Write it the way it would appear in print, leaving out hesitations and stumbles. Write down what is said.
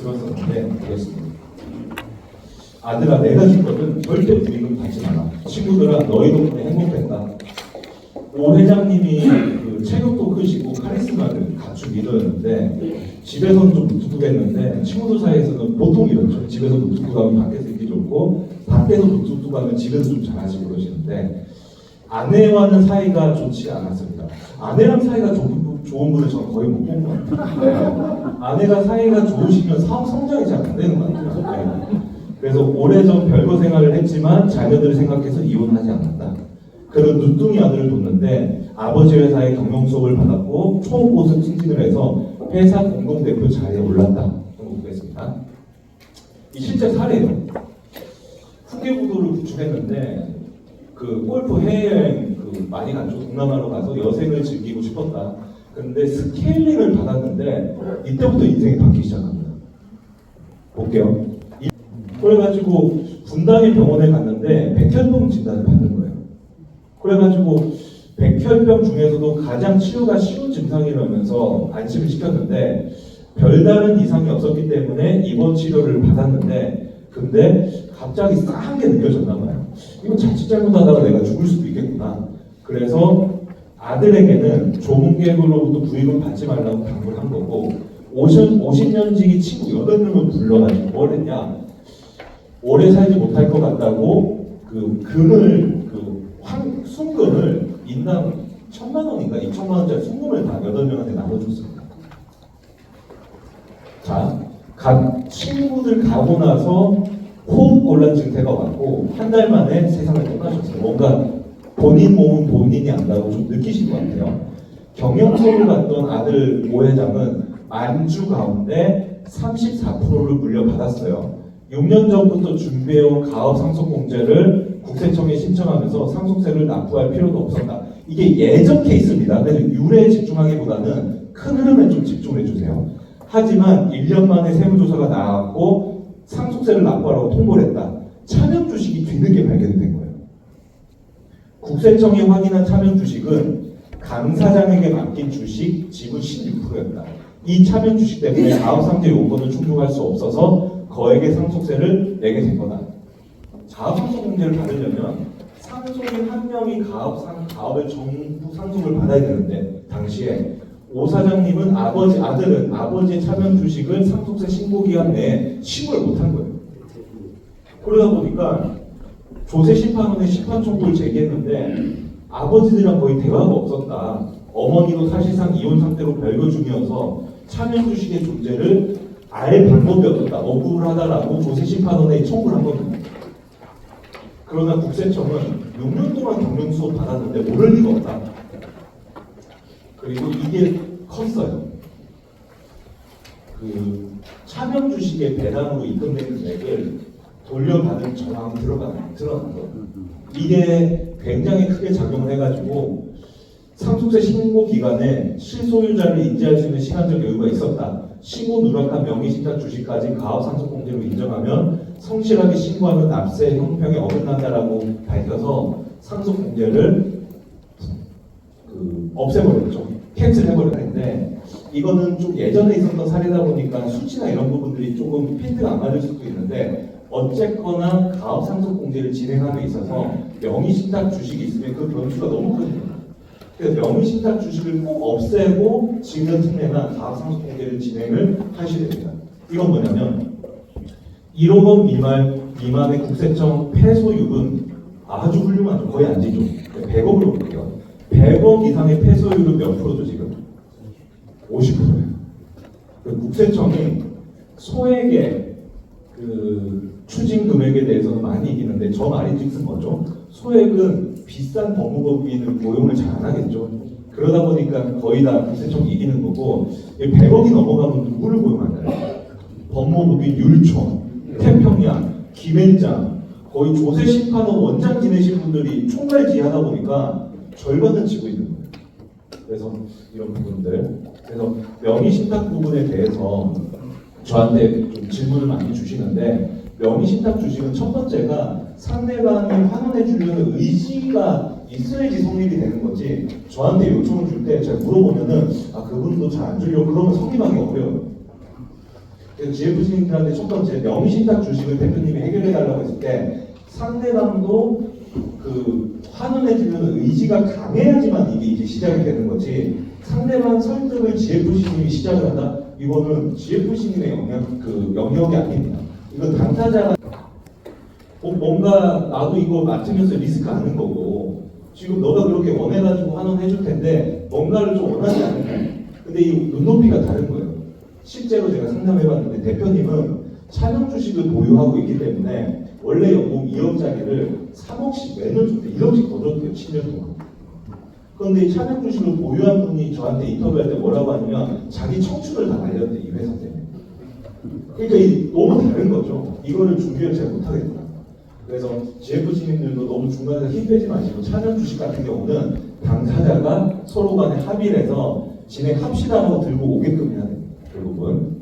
들었었는데 그랬습니다. 아들아, 내가 준 것은 절대 부익은 받지 마라. 친구들아, 너희 덕분에 행복했다. 오 회장님이 그 체격도 크시고 카리스마를 갖춘 리더였는데 집에서는 좀 무뚝뚝했는데 친구들 사이에서는 보통 이렇죠. 집에서 무뚝뚝하면 밖에서 있기 좋고 밖에서 무뚝뚝하면 집에서 좀 잘하시고 그러시는데 아내와는 사이가 좋지 않았습니다. 아내랑 사이가 좋은 분을 저는 거의 못 본 것 같아요. 네. 아내가 사이가 좋으시면 사업 성장이 잘 안 되는 것 같아요. 네. 그래서 오래전 별거 생활을 했지만 자녀들을 생각해서 이혼하지 않았다. 그런 눈둥이 아들을 뒀는데 아버지 회사에 경영 수업을 받았고 초고속 승진을 해서 회사 공동대표 자리에 올랐다. 보겠습니다. 이 실제 사례예요. 후계부도를 구축했는데 그 골프 해외여행 많이 갔죠. 동남아로 가서 여생을 즐기고 싶었다. 그런데 스케일링을 받았는데 이때부터 인생이 바뀌기 시작합니다. 볼게요. 그래가지고 분당의 병원에 갔는데 백혈병 진단을 받는 거예요. 그래가지고 백혈병 중에서도 가장 치료가 쉬운 증상이라면서 안심을 시켰는데 별다른 이상이 없었기 때문에 입원 치료를 받았는데 근데 갑자기 싸한 게 느껴졌나 봐요. 이거 자칫 잘못하다가 내가 죽을 수도 있겠구나. 그래서 아들에게는 조문객으로부터 부익은 받지 말라고 당부를 한 거고 50년지기 친구 8명을 불러가지고 뭘 했냐. 오래 살지 못할 것 같다고 그 금을 순금을 인당 1,000만 원인가 2,000만 원짜리 순금을 다 8명한테 나눠줬습니다. 자, 각 친구들 가고 나서 호흡곤란 증세가 왔고 한 달 만에 세상을 떠나셨어요. 뭔가 본인 몸은 본인이 안다고 좀 느끼신 것 같아요. 경영 수업을 갔던 아들 오 회장은 만주 가운데 34%를 물려받았어요. 6년 전부터 준비해온 가업 상속공제를 국세청에 신청하면서 상속세를 납부할 필요도 없었다. 이게 예전 케이스입니다. 그래서 유래에 집중하기보다는 큰 흐름에 좀 집중을 해주세요. 하지만 1년 만에 세무조사가 나왔고 상속세를 납부하라고 통보를 했다. 차명 주식이 뒤늦게 발견이 된 거예요. 국세청이 확인한 차명 주식은 강 사장에게 맡긴 주식 지분 16%였다. 이 차명 주식 때문에 가업상제 요건을 충족할 수 없어서 거액의 상속세를 내게 된 거다. 가업상속공제를 받으려면 상속인 한 명이 가업의 전부 상속을 받아야 되는데 당시에 오 사장님은 아들은 아버지의 차명 주식을 상속세 신고 기간 내에 신고를 못한 거예요. 그러다 보니까 조세 심판원에 심판 청구를 제기했는데 아버지들이랑 거의 대화가 없었다. 어머니도 사실상 이혼 상태로 별거 중이어서 차명 주식의 존재를 알 방법이 없었다. 억울하다라고 조세 심판원에 청구를 한 겁니다. 그러나 국세청은 6년 동안 경영 수업 받았는데 모를 리가 없다. 그리고 이게 컸어요. 그 차명 주식의 배당으로 입금된 금액을 돌려받은 정황이 드러난 거. 이게 굉장히 크게 작용을 해가지고 상속세 신고 기간에 실소유자를 인지할 수 있는 시간적 여유가 있었다. 신고 누락한 명의신탁 주식까지 가업상속공제로 인정하면 성실하게 신고하면 납세 형평에 어긋난다라고 밝혀서 상속공제를 없애버렸죠. 캔슬해버렸는데 이거는 좀 예전에 있었던 사례다 보니까 수치나 이런 부분들이 조금 핀트가 안 맞을 수도 있는데 어쨌거나 가업상속공제를 진행하는 데 있어서 명의신탁 주식이 있으면 그 변수가 너무 크거든요. 그래서 명의신탁 주식을 꼭 없애고 증여특례나 가업상속공제를 진행을 하셔야 됩니다. 이건 뭐냐면 1억 원 미만의 국세청 폐소율은 아주 훌륭하죠. 거의 안 지죠. 100억으로 볼게요. 100억 이상의 폐소율은 몇 프로죠 지금? 50%예요. 국세청이 소액의 추징 금액에 대해서는 많이 이기는데 저 말이 즉슨 뭐죠? 소액은 비싼 법무법인을 고용을 잘 안 하겠죠. 그러다 보니까 거의 다 국세청이 이기는 거고 100억이 넘어가면 누구를 고용할까요? 법무법인 율촌, 태평양, 김앤장 거의 조세 심판원 원장 지내신 분들이 총괄지하다 보니까 절반은 지고 있는 거예요. 그래서 이런 부분들 그래서 명의신탁 부분에 대해서 저한테 좀 질문을 많이 주시는데 명의신탁 주식은 첫 번째가 상대방이 환원해 주려는 의지가 있어야지 성립이 되는 거지 저한테 요청을 줄 때 제가 물어보면은 그분도 잘 안 주려고 그러면 성립하기 어려워요. 그래서 GF신들한테 첫 번째 명의신탁 주식을 대표님이 해결해달라고 했을 때 상대방도 그 환원해주는 의지가 강해야지만 이게 시작이 되는 거지. 상대방 설득을 GF신님이 시작을 한다? 이거는 GF신님의 영역이 아닙니다. 이건 당사자가 뭔가 나도 이거 맡으면서 리스크 아는 거고 지금 너가 그렇게 원해가지고 환원해줄 텐데 뭔가를 좀 원하지 않을까? 근데 이 눈높이가 다른 거예요. 실제로 제가 상담해봤는데 대표님은 차명 주식을 보유하고 있기 때문에 원래 연봉 2억짜리를 3억씩 매년 줬대. 1억씩 더 줬대요. 7년 동안. 그런데 이 차명 주식을 보유한 분이 저한테 인터뷰할 때 뭐라고 하냐면 자기 청춘을 다 날렸대. 이 회사 때문에. 그러니까 너무 다른 거죠. 이거를 준비를 잘 못하겠다. 그래서 GF 시민들도 너무 중간에서 힘 빼지 마시고 차명 주식 같은 경우는 당사자가 서로 간에 합의를 해서 진행합시다 하고 들고 오게끔 해야 됩니다. 결국은.